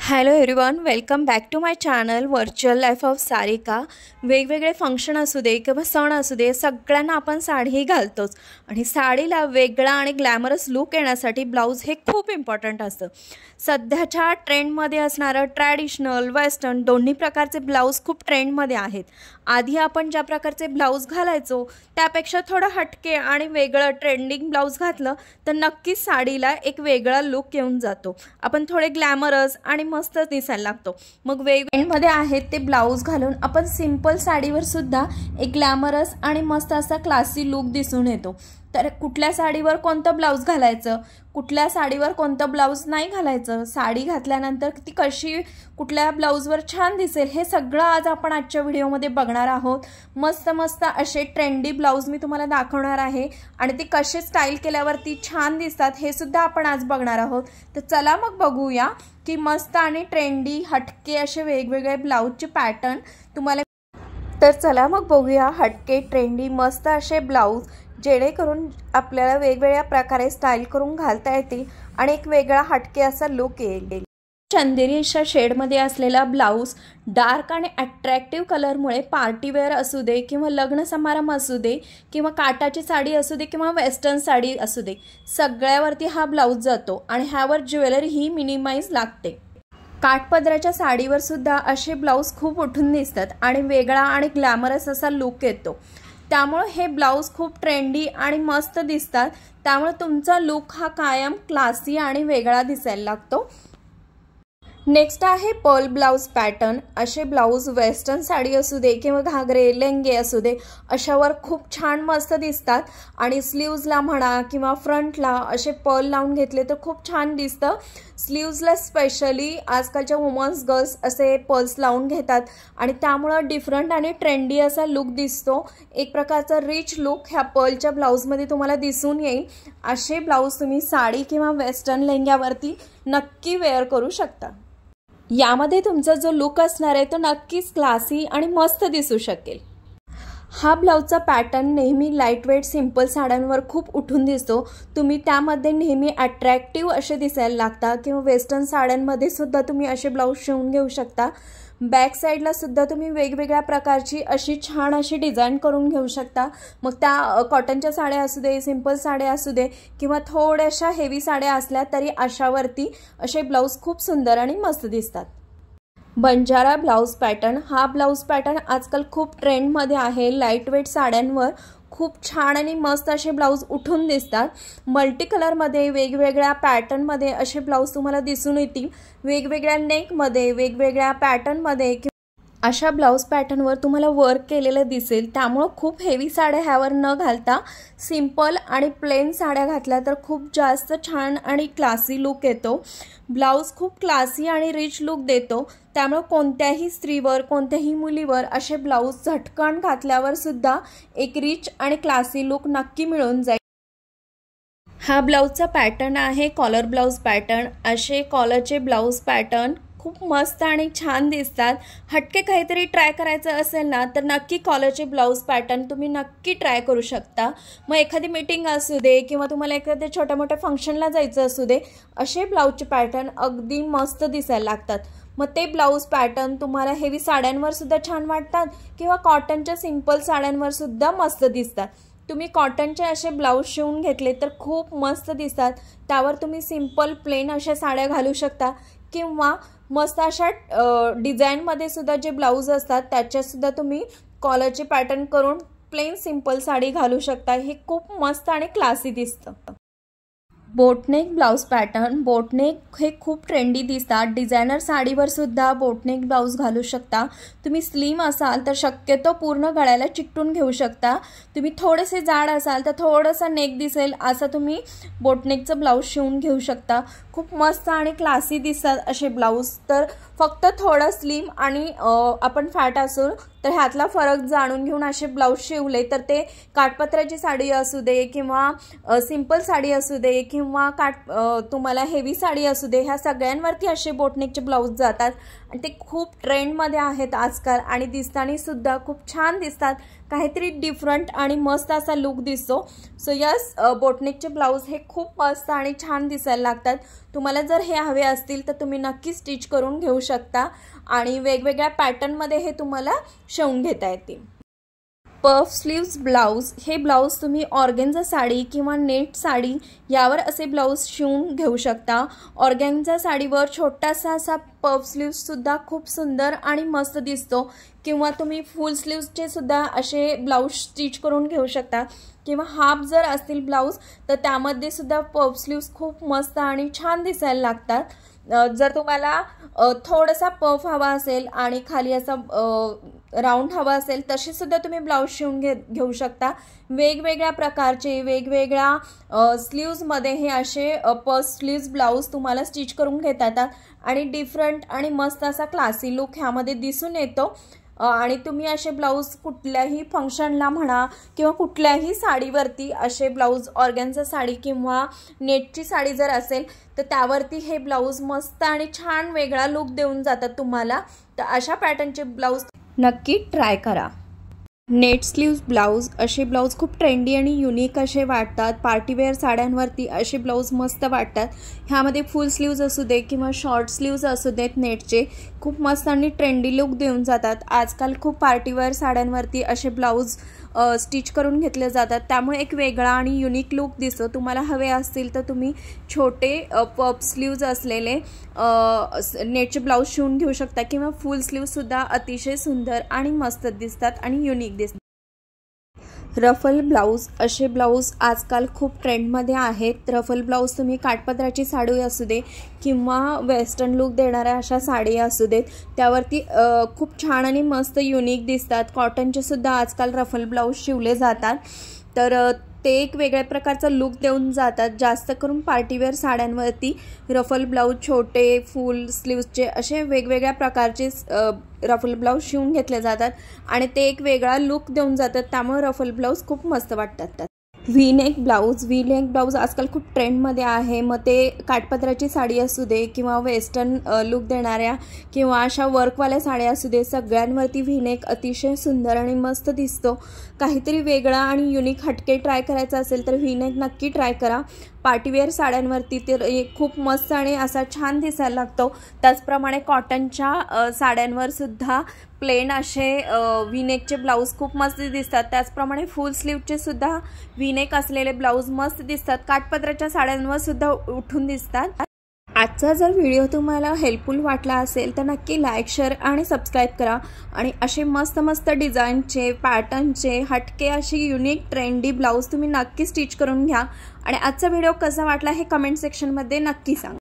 Hello everyone, welcome back to my channel virtual life of Sarika. वेगवेगळे function असू दे किंवा सण असू दे, सगळ्यांना आपण साडी घालतोच आणि साडीला वेगळा आणि ग्लॅमरस लुक येण्यासाठी ब्लाऊज हे खूप इम्पॉर्टंट असतं। सध्याच्या ट्रेंडमध्ये असणारं ट्रॅडिशनल वेस्टर्न दोन्ही प्रकारचे ब्लाऊज खूप ट्रेंडमध्ये आहेत। आधी आपण ज्या प्रकारचे ब्लाऊज घालायचो त्यापेक्षा थोडं हटके आणि वेगळं ट्रेंडिंग ब्लाऊज घातलं तर नक्कीच साडीला एक वेगळा लुक येऊन जातो। आपण थोडे ग्लॅमरस आणि मस्त दिसायला लागतो। मग वेगवेगळ्यामध्ये आहेत ते ब्लाऊज घालून आपण सिंपल साडीवर सुद्धा एक ग्लॅमरस आणि मस्त असा क्लासी लुक दिसून येतो। तर कुठल्या साडीवर कोणतं ब्लाऊज घालायचं, कुठल्या साडीवर कोणतं ब्लाऊज नाही घालायचं, साडी घातल्यानंतर ती कशी कुठल्या ब्लाऊजवर छान दिसेल, हे सगळं आज आपण आजच्या व्हिडिओमध्ये बघणार आहोत। मस्त मस्त असे ट्रेंडी ब्लाऊज मी तुम्हाला दाखवणार आहे आणि ते कसे स्टाईल केल्यावरती छान दिसतात हे सुद्धा आपण आज बघणार आहोत। तर चला मग बघूया की मस्त आणि ट्रेंडी हटके असे वेगवेगळे ब्लाऊजचे पॅटर्न तुम्हाला। तर चला मग बघूया हटके ट्रेंडी मस्त असे ब्लाऊज, जेणेकरून आपल्याला वेगवेगळ्या प्रकारे स्टाईल करून घालता येतील आणि एक वेगळा हटके असा लुक येईल। चंदेरी अशा शेडमध्ये असलेला ब्लाऊज डार्क आणि अट्रॅक्टिव्ह कलरमुळे पार्टीवेअर असू दे किंवा लग्न समारंभ असू दे किंवा काटाची साडी असू दे किंवा वेस्टर्न साडी असू दे, सगळ्यावरती हा ब्लाऊज जातो आणि ह्यावर ज्वेलरी ही मिनिमाइज लागते। काठपदराच्या साडीवर सुद्धा असे ब्लाऊज खूप उठून दिसतात आणि वेगळा आणि ग्लॅमरस असा लुक येतो। त्यामुळे हे ब्लाऊज खूप ट्रेंडी आणि मस्त दिसतात। त्यामुळे तुमचा लुक हा कायम क्लासी आणि वेगळा दिसायला लागतो। नेक्स्ट आहे पर्ल ब्लाऊज पॅटर्न। असे ब्लाऊज वेस्टर्न साडी असू दे किंवा घागरे लेंगे असू दे, अशावर खूप छान मस्त दिसतात आणि स्लीव्जला म्हणा किंवा फ्रंटला असे पर्ल लावून घेतले तर खूप छान दिसतं। स्लीव्जला स्पेशली आजकालच्या वुमन्स गर्ल्स असे पर्ल्स लावून घेतात आणि त्यामुळं डिफरंट आणि ट्रेंडी असा लुक दिसतो। एक प्रकारचा रिच लुक ह्या पर्लच्या ब्लाऊजमध्ये तुम्हाला दिसून येईल। असे ब्लाऊज तुम्ही साडी किंवा वेस्टर्न लेंग्यावरती नक्की वेअर करू शकता। यामध्ये तुमचा जो लुक असणार आहे तो नक्कीच क्लासी आणि मस्त दिसू शकेल। हा ब्लाऊजचा पॅटर्न नेहमी लाईटवेट सिंपल साड्यांवर खूप उठून दिसतो। तुम्ही त्यामध्ये नेहमी अट्रॅक्टिव्ह असे दिसायला लागता किंवा वेस्टर्न साड्यांमध्ये सुद्धा तुम्ही असे ब्लाऊज शिवून घेऊ शकता। बॅक साईडला सुद्धा तुम्ही वेगवेगळ्या प्रकारची अशी छान अशी डिझाईन करून घेऊ शकता। मग त्या कॉटनच्या साड्या असू दे, सिंपल साड्या असू दे किंवा थोड्याशा हेवी साड्या असल्या तरी अशावरती असे ब्लाऊज खूप सुंदर आणि मस्त दिसतात। Banjara blouse pattern. हा ब्लाऊज पॅटर्न आजकाल खूप ट्रेंडमध्ये आहे। लाईटवेट साड्यांवर खूप छान आणि मस्त असे ब्लाऊज उठून दिसतात। मल्टी कलरमध्ये वेगवेगळ्या पॅटर्नमध्ये असे ब्लाऊज तुम्हाला दिसून येतील। वेगवेगळ्या नेकमध्ये, वेगवेगळ्या पॅटर्नमध्ये अशा ब्लाऊज पॅटर्नवर तुम्हाला वर्क केलेलं दिसेल। त्यामुळे खूप हेवी साड्या ह्यावर न घालता सिंपल आणि प्लेन साड्या घातल्या तर खूप जास्त छान आणि क्लासी लुक येतो। ब्लाऊज खूप क्लासी आणि रिच लुक देतो। त्यामुळे कोणत्याही स्त्रीवर, कोणत्याही मुलीवर असे ब्लाऊज झटकन घातल्यावर सुद्धा एक रिच आणि क्लासी लुक नक्की मिळून जाईल। हा ब्लाऊजचा पॅटर्न आहे कॉलर ब्लाऊज पॅटर्न। असे कॉलरचे ब्लाऊज पॅटर्न खूप मस्त आणि छान दिसतात। हटके काहीतरी ट्राय करायचं असेल ना तर नक्की कॉलरचे ब्लाऊज पॅटर्न तुम्ही नक्की ट्राय करू शकता। मग एखादी मीटिंग असू दे किंवा तुम्हाला एखाद्या छोट्या मोठ्या फंक्शनला जायचं असू दे, असे ब्लाऊजचे पॅटर्न अगदी मस्त दिसायला लागतात। मग ते ब्लाऊज पॅटर्न तुम्हाला हेवी साड्यांवर सुद्धा छान वाटतात किंवा कॉटनच्या सिंपल साड्यांवर सुद्धा मस्त दिसतात। तुम्ही कॉटनचे असे ब्लाऊज शिवून घेतले तर खूप मस्त दिसतात। त्यावर तुम्ही सिंपल प्लेन अशा साड्या घालू शकता किंवा मस्त अशा डिझाईनमध्ये सुद्धा जे ब्लाऊज असतात त्याच्यासुद्धा तुम्ही कॉलरचे पॅटर्न करून प्लेन सिंपल साडी घालू शकता। हे खूप मस्त आणि क्लासी दिसतं। Boat neck blouse pattern. बोटनेक हे खूप ट्रेंडी दिसतात। डिझायनर साडीवर सुद्धा बोटनेक ब्लाऊज घालू शकता। तुम्ही स्लिम असाल तर शक्यतो पूर्ण गळ्याला चिकटून घेऊ शकता। तुम्ही थोडेसे जाड असाल तर थोडासा नेक दिसेल असं तुम्ही बोटनेकचं ब्लाऊज शिवून घेऊ शकता। खूप मस्त आणि क्लासी दिसतात असे ब्लाऊज। तर फक्त थोडं स्लिम आणि आपण फॅट असू तर ह्यातला फरक जाणून घेऊन असे ब्लाऊज शिवले तर ते काठपदराची साडी असू दे किंवा सिंपल साडी असू दे किंवा तुम्हाला हेवी साडी असू दे, ह्या सगळ्यांवरती असे बोटनेकचे ब्लाऊज जातात आणि ते खूप ट्रेंडमध्ये आहेत आजकाल आणि दिसताना सुद्धा खूप छान दिसतात। काहीतरी डिफरंट आणि मस्त असा लुक दिसतो। सो यस, बोटनेकचे ब्लाऊज हे खूप मस्त आणि छान दिसायला लागतात। तुम्हाला जर हे हवे असतील तर तुम्ही नक्की स्टिच करून घेऊ शकता आणि वेगवेगळ्या पॅटर्नमध्ये हे तुम्हाला शिवून घेता येतील। पफ स्लीव्स ब्लाउज, हे ब्लाउज तुम्ही ऑर्गेन्झा साडी किंवा नेट साडी यावर असे ब्लाउज शिवून घेऊ शकता। ऑर्गेन्झा साडीवर छोटासा असा पफ स्लीव्ससुद्धा खूप सुंदर आणि मस्त दिसतो, किंवा तुम्ही फुल स्लीव्सचे सुद्धा असे ब्लाउज स्टिच करून घेऊ शकता, किंवा हाफ जर असतील ब्लाउज तर त्यामध्ये सुद्धा पफ स्लीव्स खूप मस्त आणि छान दिसायला लागतात। जर तुम्हाला थोडासा पफ हवा असेल आणि खाली असा राऊंड हवा असेल तसे सुद्धा तुम्ही ब्लाउज शिवून घेऊ शकता। वेगवेगळ्या प्रकारचे वेगवेगळ्या स्लीव्समध्ये हे असे पफ स्लीव्स ब्लाउज तुम्हाला स्टिच करून घेता येतात आणि डिफरंट आणि मस्त असा क्लासी लुक ह्यामध्ये दिसून येतो। आणि तुम्ही असे ब्लाउज कुठल्याही फंक्शनला म्हणा किंवा कुठल्याही साडीवरती असे ब्लाउज, ऑर्गेन्झा साडी किंवा नेटची साडी जर असेल तर त्यावरती हे ब्लाउज मस्त आणि छान वेगळा लुक देऊन जातात तुम्हाला। तर अशा पॅटर्नचे ब्लाउज नक्की ट्राय करा। नेट स्लीव्स ब्लाउज, असे ब्लाउज खूप ट्रेंडी आणि युनिक असे वाटतात। पार्टीवेअर साड्यांवरती असे ब्लाउज मस्त वाटतात। ह्यामध्ये फुल स्लीव्ज असू दे किंवा शॉर्ट स्लीव्ज असू देत, नेटचे खूप मस्त आणि ट्रेंडी लुक देऊन जातात। आजकाल खूप पार्टीवेअर साड्यांवरती असे ब्लाउज स्टिच करून घेतले जातात, त्यामुळे एक वेगळा आणि युनिक लुक दिसतो। तुम्हाला हवे असतील तर तुम्ही छोटे पफ स्लीव्ज असलेले नेटचे ब्लाउज शिवून घेऊ शकता, किंवा फुल स्लीव्जसुद्धा अतिशय सुंदर आणि मस्त दिसतात आणि युनिक दिसतात। रफल ब्लाउज, असे ब्लाउज आजकाल खूप ट्रेंडमध्ये आहेत। रफल ब्लाउज तुम्ही काठपदराची साडी असू दे किंवा वेस्टर्न लुक देणाऱ्या अशा साडी असू देत, त्यावरती खूप छान आणि मस्त युनिक दिसतात। कॉटनचे सुद्धा आजकाल रफल ब्लाउज शिवले जातात, तर ते एक वेगळ्या प्रकारचा लुक देऊन जातात। जास्त करून पार्टीवेअर साड्यांवरती रफल ब्लाउज, छोटे फुल स्लीव्सचे असे वेगवेगळ्या प्रकारचे रफल ब्लाउज शिवून घेतले जातात आणि ते एक वेगळा लुक देऊन जातात, त्यामुळे रफल ब्लाउज खूप मस्त वाटतात। V neck blouse, V neck blouse आजकाल खूप ट्रेंडमध्ये आहे। मग ते काठपदराची साडी असू दे किंवा वेस्टर्न लुक देणाऱ्या किंवा अशा वर्कवाल्या साड्या असू दे, सगळ्यांवरती व्ही नेक अतिशय सुंदर आणि मस्त दिसतो। काहीतरी वेगळा आणि युनिक हटके ट्राय करायचा असेल तर व्ही नेक नक्की ट्राय करा। पार्टीवेअर साड्यांवरती ते खूप मस्त आणि असा छान दिसायला लागतो। त्याचप्रमाणे कॉटनच्या साड्यांवर सुद्धा प्लेन असे व्ही नेकचे ब्लाउज खूप मस्त दिसतात। त्याचप्रमाणे फुल स्लीव्हचे सुद्धा व्ही नेक असलेले ब्लाउज मस्त दिसतात। काठपदराच्या साड्यांवर सुद्धा उठून दिसतात। आजचा जर व्हिडिओ तुम्हाला हेल्पफुल वाटला असेल तर नक्की लाईक, शेअर आणि सबस्क्राईब करा आणि असे मस्त मस्त डिझाईनचे, पॅटर्नचे, हटके अशी युनिक ट्रेंडी ब्लाउज तुम्ही नक्की स्टिच करून घ्या। आणि आजचा व्हिडिओ कसा वाटला हे कमेंट सेक्शनमध्ये नक्की सांगा।